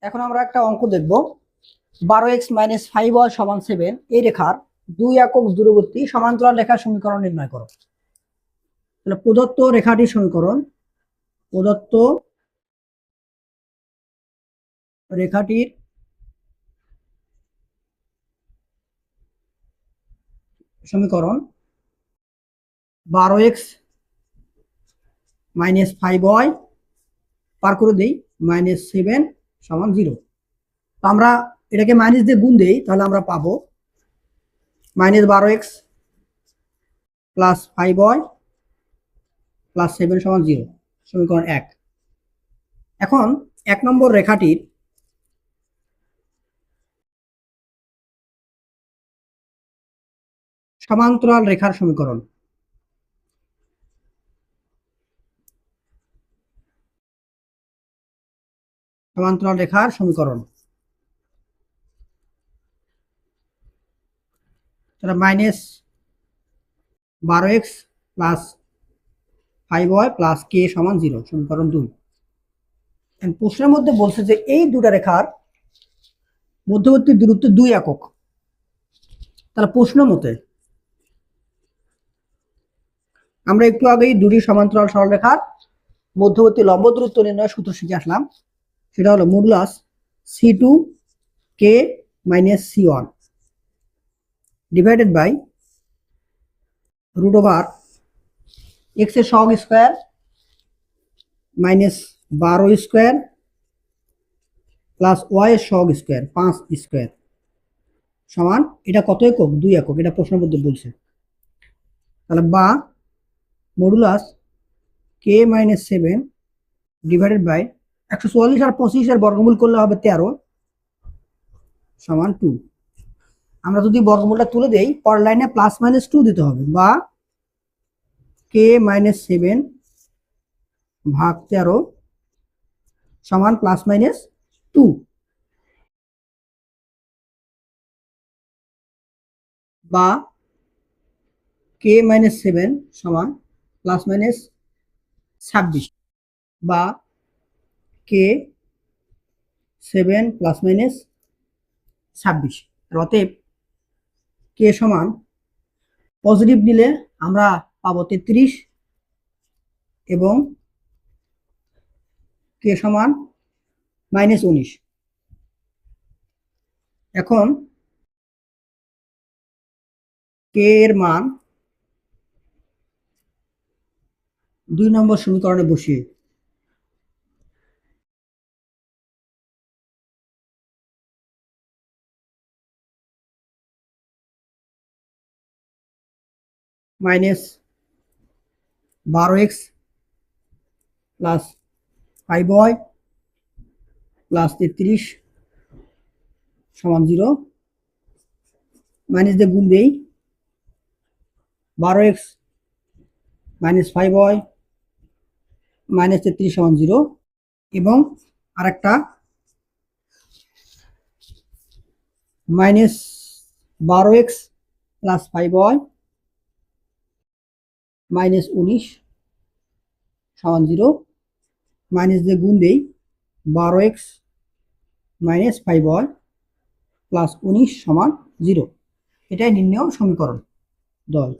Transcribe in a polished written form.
এখন আমরা একটা অঙ্ক দেখব 12x - 5y = 7 এই রেখার 2 একক দূরবর্তী সমান্তরাল রেখার সমীকরণ নির্ণয় করো। তাহলে প্রদত্ত রেখাটির সমীকরণ, প্রদত্ত রেখাটির সমীকরণ 12x - 5y পার করে দেই -7 = 0। তো আমরা এটাকে মাইনাস দিয়ে গুণ দেই, তাহলে আমরা পাবো -12x + 5y + 7 = 0, সমীকরণ 1। এখন 1 নম্বর রেখাটির সমান্তরাল রেখার সমীকরণ, সমান্তরাল রেখার সমীকরণ তাহলে -12x + 5y + k = 0, সমীকরণ 2। প্রশ্নের মধ্যে বলছে যে এই দুটো রেখার মধ্যবর্তী দূরত্ব 2 একক। তাহলে প্রশ্ন মতে আমরা একটু আগেই দুটি সমান্তরাল সরলরেখার মধ্যবর্তী লম্ব দূরত্ব নির্ণয়ের সূত্র শিখে আসলাম। সেটা হলো modulus c2 k - c1 divided by √x এর সহগ স্কয়ার -12 স্কয়ার প্লাস y এর সহগ স্কয়ার 5 স্কয়ার সমান, এটা কত একক? 2 একক। এটা প্রশ্নের মধ্যে বলছে। তাহলে বা মডুলাস k - 7 ডিভাইডেড বাই 144 আর 25 এর বর্গমূল করলে হবে 13 = 2। আমরা যদি বর্গমূলটা তুলে দেই, পরের লাইনে +-2 দিতে হবে। বা k - 7 ভাগ 13 সমান +-2। বা k - 7 সমান +-26। বা k 7 +-26। অতএব k সমান, পজিটিভ নিলে আমরা পাবো 33 এবং k সমান -19। এখন k এর মান 2 নম্বর সমীকরণে বসিয়ে -12x + 5y + 33 = 0, মাইনাস দিয়ে গুণ দেই 12x - 5y - 33 = 0 এবং আরেকটা -12x + 5y - 19 = 0, মাইনাস দিয়ে গুণ দেই 12x - 5y + 19 = 0। এটাই নির্ণেয় সমীকরণ 10।